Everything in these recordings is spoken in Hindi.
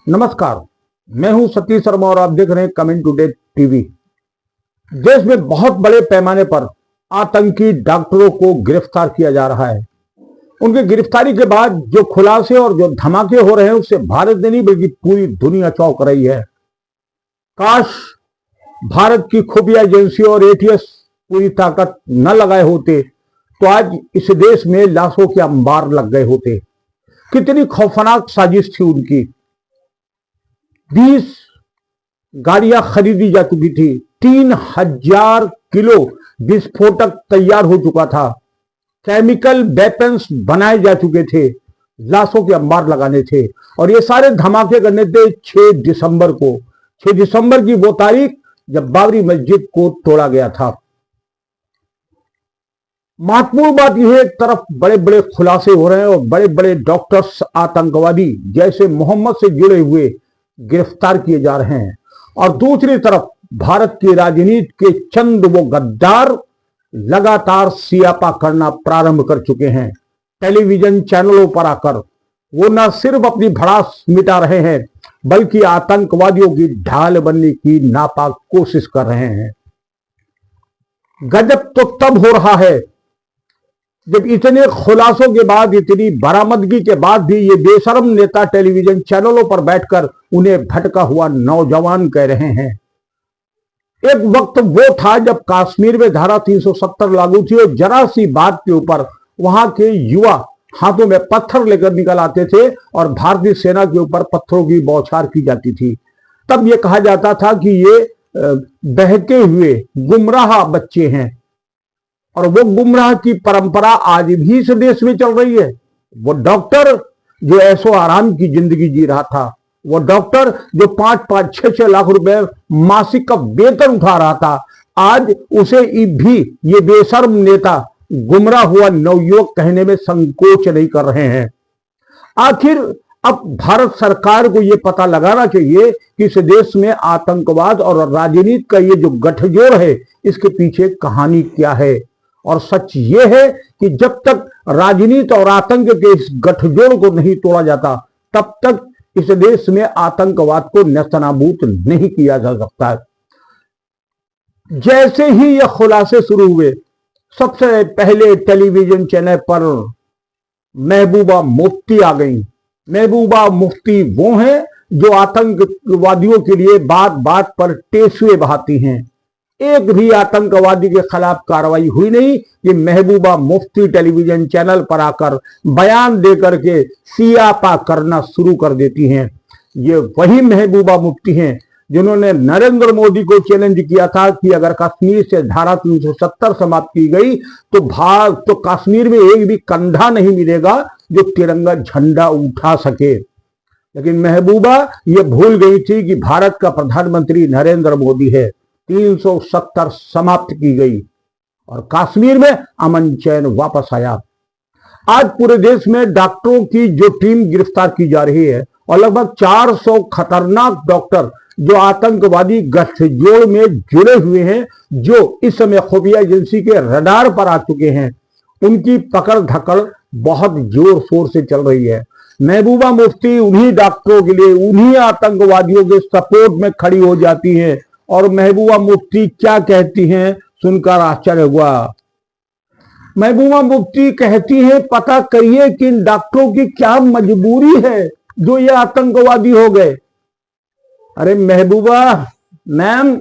नमस्कार, मैं हूं सतीश शर्मा और आप देख रहे हैं कमेंट टुडे टीवी। देश में बहुत बड़े पैमाने पर आतंकी डॉक्टरों को गिरफ्तार किया जा रहा है। उनकी गिरफ्तारी के बाद जो खुलासे और जो धमाके हो रहे हैं उससे भारत ने नहीं बल्कि पूरी दुनिया चौंक रही है। काश भारत की खुफिया एजेंसी और एटीएस पूरी ताकत न लगाए होते तो आज इस देश में लाशों के अंबार लग गए होते। कितनी खौफनाक साजिश थी उनकी। 20 गाड़ियां खरीदी जा चुकी थी, 3000 किलो विस्फोटक तैयार हो चुका था, केमिकल वेपन्स बनाए जा चुके थे, लाशों के अंबार लगाने थे और ये सारे धमाके करने थे 6 दिसंबर को। 6 दिसंबर की वो तारीख जब बाबरी मस्जिद को तोड़ा गया था। महत्वपूर्ण बात यह है, एक तरफ बड़े बड़े खुलासे हो रहे हैं और बड़े बड़े डॉक्टर्स आतंकवादी जैसे मोहम्मद से जुड़े हुए गिरफ्तार किए जा रहे हैं और दूसरी तरफ भारत की राजनीति के चंद वो गद्दार लगातार सियापा करना प्रारंभ कर चुके हैं। टेलीविजन चैनलों पर आकर वो न सिर्फ अपनी भड़ास मिटा रहे हैं बल्कि आतंकवादियों की ढाल बनने की नापाक कोशिश कर रहे हैं। गजब तो तब हो रहा है जब इतने खुलासों के बाद, इतनी बरामदगी के बाद भी ये बेशर्म नेता टेलीविजन चैनलों पर बैठकर उन्हें भटका हुआ नौजवान कह रहे हैं। एक वक्त वो था जब कश्मीर में धारा 370 लागू थी और जरा सी बात के ऊपर वहां के युवा हाथों में पत्थर लेकर निकल आते थे और भारतीय सेना के ऊपर पत्थरों की बौछार की जाती थी। तब ये कहा जाता था कि ये बहके हुए गुमराह बच्चे हैं और वो गुमराह की परंपरा आज भी इस देश में चल रही है। वो डॉक्टर जो ऐशो आराम की जिंदगी जी रहा था, वो डॉक्टर जो 5-5, 6-6 लाख रुपए मासिक का वेतन उठा रहा था, आज उसे भी ये बेशर्म नेता गुमराह हुआ नवयुवक कहने में संकोच नहीं कर रहे हैं। आखिर अब भारत सरकार को यह पता लगाना चाहिए कि इस देश में आतंकवाद और राजनीति का ये जो गठजोड़ है इसके पीछे कहानी क्या है। और सच ये है कि जब तक राजनीति और आतंक के इस गठजोड़ को नहीं तोड़ा जाता तब तक इस देश में आतंकवाद को नेस्तनाबूद नहीं किया जा सकता। जैसे ही यह खुलासे शुरू हुए, सबसे पहले टेलीविजन चैनल पर महबूबा मुफ्ती आ गई। महबूबा मुफ्ती वो हैं जो आतंकवादियों के लिए बात बात पर टेसुए बहाती हैं। एक भी आतंकवादी के खिलाफ कार्रवाई हुई नहीं कि महबूबा मुफ्ती टेलीविजन चैनल पर आकर बयान देकर के सियापा करना शुरू कर देती हैं। ये वही महबूबा मुफ्ती हैं जिन्होंने नरेंद्र मोदी को चैलेंज किया था कि अगर कश्मीर से धारा 370 समाप्त की गई तो कश्मीर में एक भी कंधा नहीं मिलेगा जो तिरंगा झंडा उठा सके। लेकिन महबूबा ये भूल गई थी कि भारत का प्रधानमंत्री नरेंद्र मोदी है। 370 समाप्त की गई और कश्मीर में अमन चैन वापस आया। आज पूरे देश में डॉक्टरों की जो टीम गिरफ्तार की जा रही है और लगभग 400 खतरनाक डॉक्टर जो आतंकवादी गठजोड़ में जुड़े हुए हैं, जो इस समय खुफिया एजेंसी के रडार पर आ चुके हैं, उनकी पकड़ धकड़ बहुत जोर शोर से चल रही है। महबूबा मुफ्ती उन्हीं डॉक्टरों के लिए, उन्हीं आतंकवादियों के सपोर्ट में खड़ी हो जाती हैं और महबूबा मुफ्ती क्या कहती हैं सुनकर आश्चर्य हुआ। महबूबा मुफ्ती कहती हैं, पता करिए कि इन डॉक्टरों की क्या मजबूरी है जो ये आतंकवादी हो गए। अरे महबूबा मैम,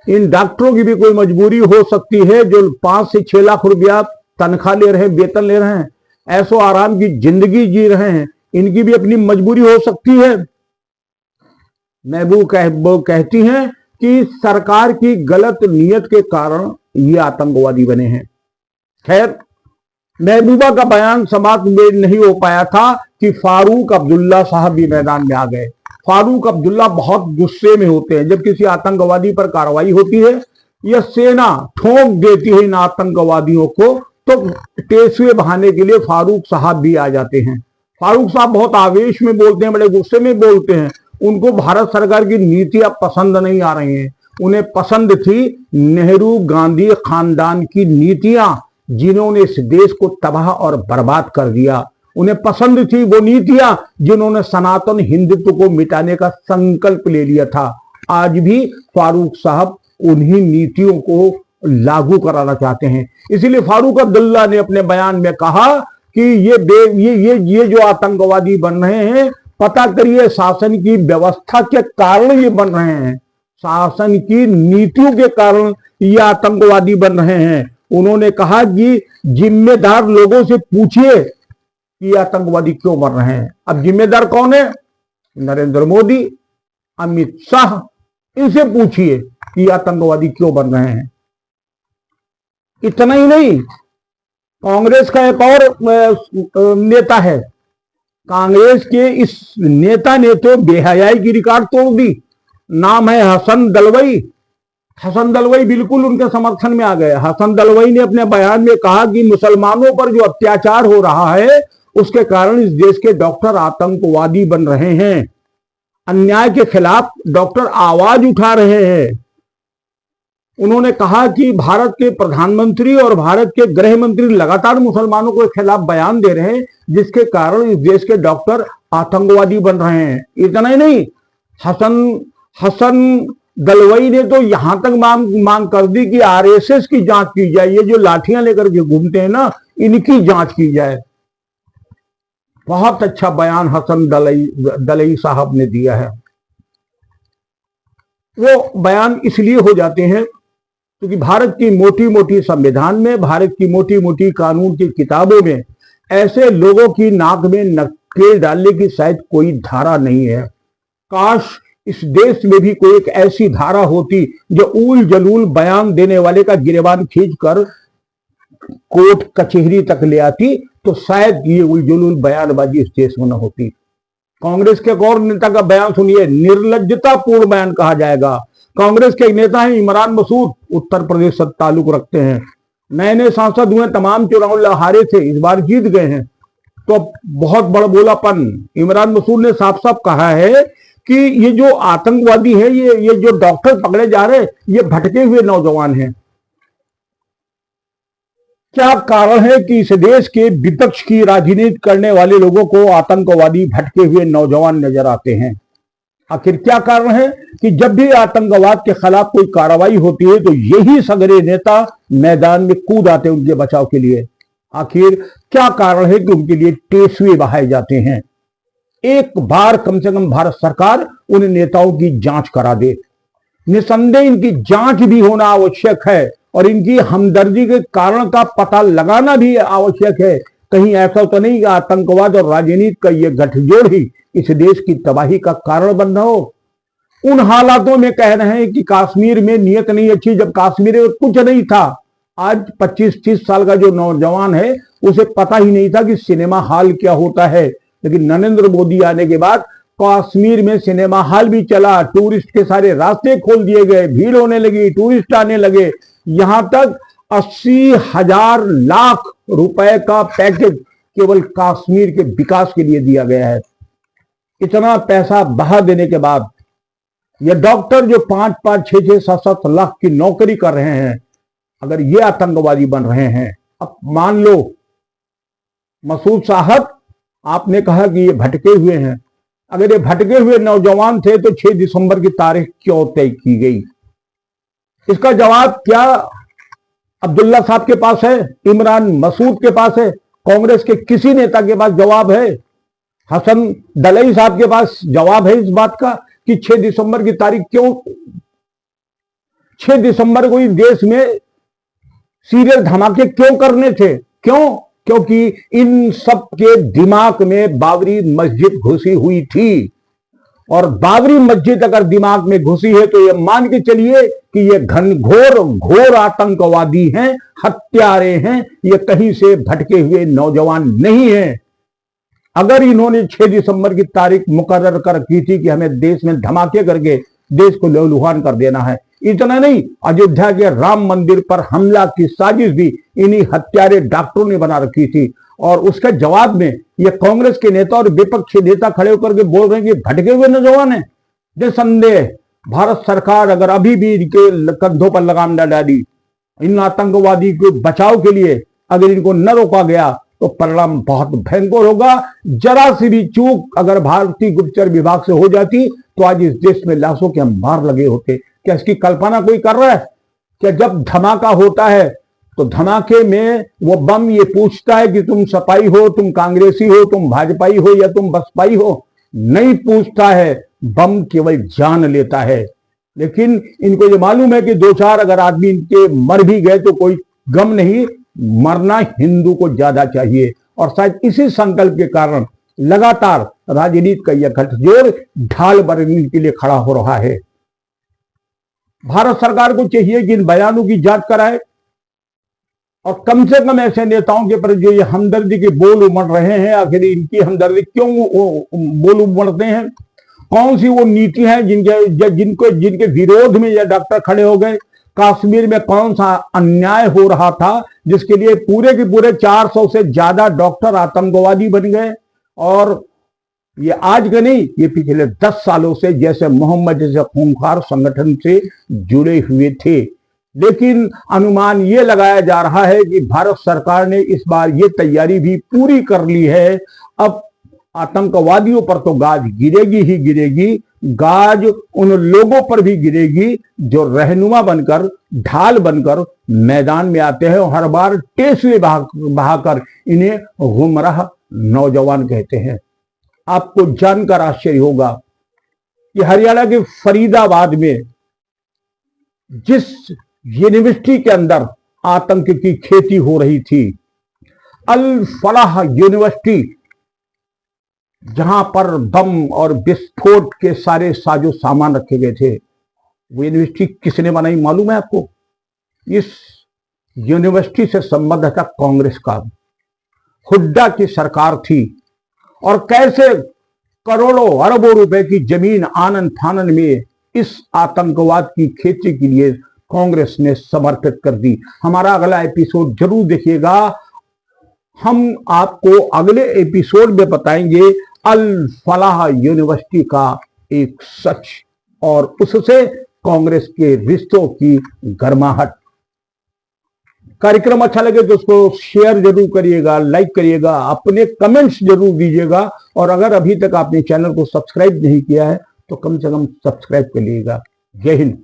इन डॉक्टरों की भी कोई मजबूरी हो सकती है जो 5 से 6 लाख रुपया तनख्वाह ले रहे हैं, वेतन ले रहे हैं, ऐसो आराम की जिंदगी जी रहे हैं, इनकी भी अपनी मजबूरी हो सकती है। महबूबा कहती हैं कि सरकार की गलत नीयत के कारण ये आतंकवादी बने हैं। खैर, महबूबा का बयान समाप्त में नहीं हो पाया था कि फारूक अब्दुल्ला साहब भी मैदान में आ गए। फारूक अब्दुल्ला बहुत गुस्से में होते हैं जब किसी आतंकवादी पर कार्रवाई होती है या सेना ठोक देती है इन आतंकवादियों को, तो टेसुए बहाने के लिए फारूक साहब भी आ जाते हैं। फारूक साहब बहुत आवेश में बोलते हैं, बड़े गुस्से में बोलते हैं। उनको भारत सरकार की नीतियां पसंद नहीं आ रही हैं। उन्हें पसंद थी नेहरू गांधी खानदान की नीतियां, जिन्होंने इस देश को तबाह और बर्बाद कर दिया। उन्हें पसंद थी वो नीतियां जिन्होंने सनातन हिंदुत्व को मिटाने का संकल्प ले लिया था। आज भी फारूक साहब उन्हीं नीतियों को लागू कराना चाहते हैं। इसीलिए फारूक अब्दुल्ला ने अपने बयान में कहा कि ये जो आतंकवादी बन रहे हैं, पता करिए शासन की व्यवस्था के कारण ये बन रहे हैं, शासन की नीतियों के कारण ये आतंकवादी बन रहे हैं। उन्होंने कहा कि जिम्मेदार लोगों से पूछिए कि आतंकवादी क्यों बन रहे हैं। अब जिम्मेदार कौन है? नरेंद्र मोदी, अमित शाह, इनसे पूछिए कि आतंकवादी क्यों बन रहे हैं। इतना ही नहीं, कांग्रेस का एक और नेता है, कांग्रेस के इस नेता ने तो बेहयाई की रिकॉर्ड तोड़ दी। नाम है हसन दलवाई। हसन दलवाई बिल्कुल उनके समर्थन में आ गए। हसन दलवाई ने अपने बयान में कहा कि मुसलमानों पर जो अत्याचार हो रहा है उसके कारण इस देश के डॉक्टर आतंकवादी बन रहे हैं। अन्याय के खिलाफ डॉक्टर आवाज उठा रहे हैं। उन्होंने कहा कि भारत के प्रधानमंत्री और भारत के गृह मंत्री लगातार मुसलमानों के खिलाफ बयान दे रहे हैं, जिसके कारण इस देश के डॉक्टर आतंकवादी बन रहे हैं। इतना ही नहीं, हसन दलवाई ने तो यहां तक मांग कर दी कि आरएसएस की जांच की जाए। ये जो लाठियां लेकर के घूमते हैं ना, इनकी जांच की जाए। बहुत अच्छा बयान हसन दलवाई साहब ने दिया है। वो बयान इसलिए हो जाते हैं क्योंकि भारत की मोटी मोटी संविधान में, भारत की मोटी मोटी कानून की किताबों में ऐसे लोगों की नाक में नकेल डालने की शायद कोई धारा नहीं है। काश इस देश में भी कोई एक ऐसी धारा होती जो उल जलूल बयान देने वाले का गिरेबान खींचकर कोर्ट कचहरी तक ले आती, तो शायद ये उल जलूल बयानबाजी इस देश में न होती। कांग्रेस के एक और नेता का बयान सुनिए, निर्लज्जतापूर्ण बयान कहा जाएगा। कांग्रेस के एक नेता हैं इमरान मसूद, उत्तर प्रदेश से ताल्लुक रखते हैं, नए नए सांसद हुए, तमाम चुनाव हारे थे, इस बार जीत गए हैं। तो बहुत बड़बोलापन इमरान मसूद ने साफ साफ कहा है कि ये जो आतंकवादी है, ये जो डॉक्टर पकड़े जा रहे हैं, ये भटके हुए नौजवान हैं। क्या कारण है कि इस देश के विपक्ष की राजनीति करने वाले लोगों को आतंकवादी भटके हुए नौजवान नजर आते हैं? आखिर क्या कारण है कि जब भी आतंकवाद के खिलाफ कोई कार्रवाई होती है तो यही सगरे नेता मैदान में कूद आते हैं उनके बचाव के लिए? आखिर क्या कारण है कि उनके लिए टेसुए बहाए जाते हैं? एक बार कम से कम भारत सरकार उन नेताओं की जांच करा दे। निसंदेह इनकी जांच भी होना आवश्यक है और इनकी हमदर्दी के कारण का पता लगाना भी आवश्यक है। कहीं ऐसा तो नहीं कि आतंकवाद और राजनीति का यह गठजोड़ ही इस देश की तबाही का कारण बन रहा हो। उन हालातों में कह रहे हैं कि कश्मीर में नीयत नहीं अच्छी, जब कश्मीर में कुछ नहीं था। आज 25-30 साल का जो नौजवान है उसे पता ही नहीं था कि सिनेमा हॉल क्या होता है। लेकिन नरेंद्र मोदी आने के बाद कश्मीर में सिनेमा हॉल भी चला, टूरिस्ट के सारे रास्ते खोल दिए गए, भीड़ होने लगी, टूरिस्ट आने लगे। यहां तक 80,000 लाख रुपए का पैकेज केवल कश्मीर के विकास के लिए दिया गया है। इतना पैसा बहा देने के बाद ये डॉक्टर जो 5-5, 6-6, 7-7 लाख की नौकरी कर रहे हैं, अगर ये आतंकवादी बन रहे हैं, अब मान लो मसूद साहब आपने कहा कि ये भटके हुए हैं, अगर ये भटके हुए नौजवान थे तो 6 दिसंबर की तारीख क्यों तय की गई? इसका जवाब क्या अब्दुल्ला साहब के पास है, इमरान मसूद के पास है, कांग्रेस के किसी नेता के पास जवाब है? हसन दलवाई साहब के पास जवाब है इस बात का कि 6 दिसंबर की तारीख क्यों? 6 दिसंबर को इस देश में सीरियल धमाके क्यों करने थे? क्यों? क्योंकि इन सब के दिमाग में बाबरी मस्जिद घुसी हुई थी। और बाबरी मस्जिद अगर दिमाग में घुसी है तो ये मान के चलिए कि ये घोर आतंकवादी हैं, हत्यारे हैं, ये कहीं से भटके हुए नौजवान नहीं हैं। अगर इन्होंने 6 दिसंबर की तारीख मुकर्रर कर रखी थी कि हमें देश में धमाके करके देश को लहूलुहान कर देना है, इतना नहीं, अयोध्या के राम मंदिर पर हमला की साजिश भी इन्हीं हत्यारे डॉक्टरों ने बना रखी थी। और उसके जवाब में ये कांग्रेस के नेता और विपक्षी नेता खड़े होकर के बोल रहे हैं कि भटके हुए नौजवान हैं। निसंदेह भारत सरकार अगर अभी भी इनके कंधों पर लगाम न डाली, इन आतंकवादी के बचाव के लिए अगर इनको न रोका गया, तो परिणाम बहुत भयंकर होगा। जरा सी भी चूक अगर भारतीय गुप्तचर विभाग से हो जाती तो आज इस देश में लाशों के अंबार लगे होते। क्या इसकी कल्पना कोई कर रहा है? क्या जब धमाका होता है तो धमाके में वो बम ये पूछता है कि तुम सपाई हो, तुम कांग्रेसी हो, तुम भाजपाई हो या तुम बसपाई हो? नहीं पूछता है, बम केवल जान लेता है। लेकिन इनको ये मालूम है कि दो चार अगर आदमी इनके मर भी गए तो कोई गम नहीं, मरना हिंदू को ज्यादा चाहिए। और शायद इसी संकल्प के कारण लगातार राजनीति का यह गठजोड़ ढाल बनने के लिए खड़ा हो रहा है। भारत सरकार को चाहिए कि इन बयानों की जांच कराए और कम से कम ऐसे नेताओं के प्रति जो ये हमदर्दी के बोल उमड़ रहे हैं, आखिर इनकी हमदर्दी क्यों बोल उमड़ते हैं? कौन सी वो नीति है जिनके विरोध में ये डॉक्टर खड़े हो गए? कश्मीर में कौन सा अन्याय हो रहा था जिसके लिए पूरे के पूरे 400 से ज्यादा डॉक्टर आतंकवादी बन गए? और ये आज का नहीं, ये पिछले 10 सालों से जैसे मोहम्मद जैसे खूंखार संगठन से जुड़े हुए थे। लेकिन अनुमान ये लगाया जा रहा है कि भारत सरकार ने इस बार ये तैयारी भी पूरी कर ली है। अब आतंकवादियों पर तो गाज गिरेगी ही गिरेगी, गाज उन लोगों पर भी गिरेगी जो रहनुमा बनकर, ढाल बनकर मैदान में आते हैं और हर बार टेसवे बहाकर इन्हें गुमराह नौजवान कहते हैं। आपको जानकर आश्चर्य होगा कि हरियाणा के फरीदाबाद में जिस यूनिवर्सिटी के अंदर आतंक की खेती हो रही थी, अल फलाह यूनिवर्सिटी, जहां पर बम और विस्फोट के सारे साजो सामान रखे गए थे, वो यूनिवर्सिटी किसने बनाई मालूम है आपको? इस यूनिवर्सिटी से संबंध था कांग्रेस का, हुड्डा की सरकार थी। और कैसे करोड़ों अरबों रुपए की जमीन आनन फानन में इस आतंकवाद की खेती के लिए कांग्रेस ने समर्पित कर दी। हमारा अगला एपिसोड जरूर देखिएगा। हम आपको अगले एपिसोड में बताएंगे अल फलाह यूनिवर्सिटी का एक सच और उससे कांग्रेस के रिश्तों की गर्माहट। कार्यक्रम अच्छा लगे तो उसको शेयर जरूर करिएगा, लाइक करिएगा, अपने कमेंट्स जरूर दीजिएगा। और अगर अभी तक आपने चैनल को सब्सक्राइब नहीं किया है तो कम से कम सब्सक्राइब करिएगा। जय हिंद।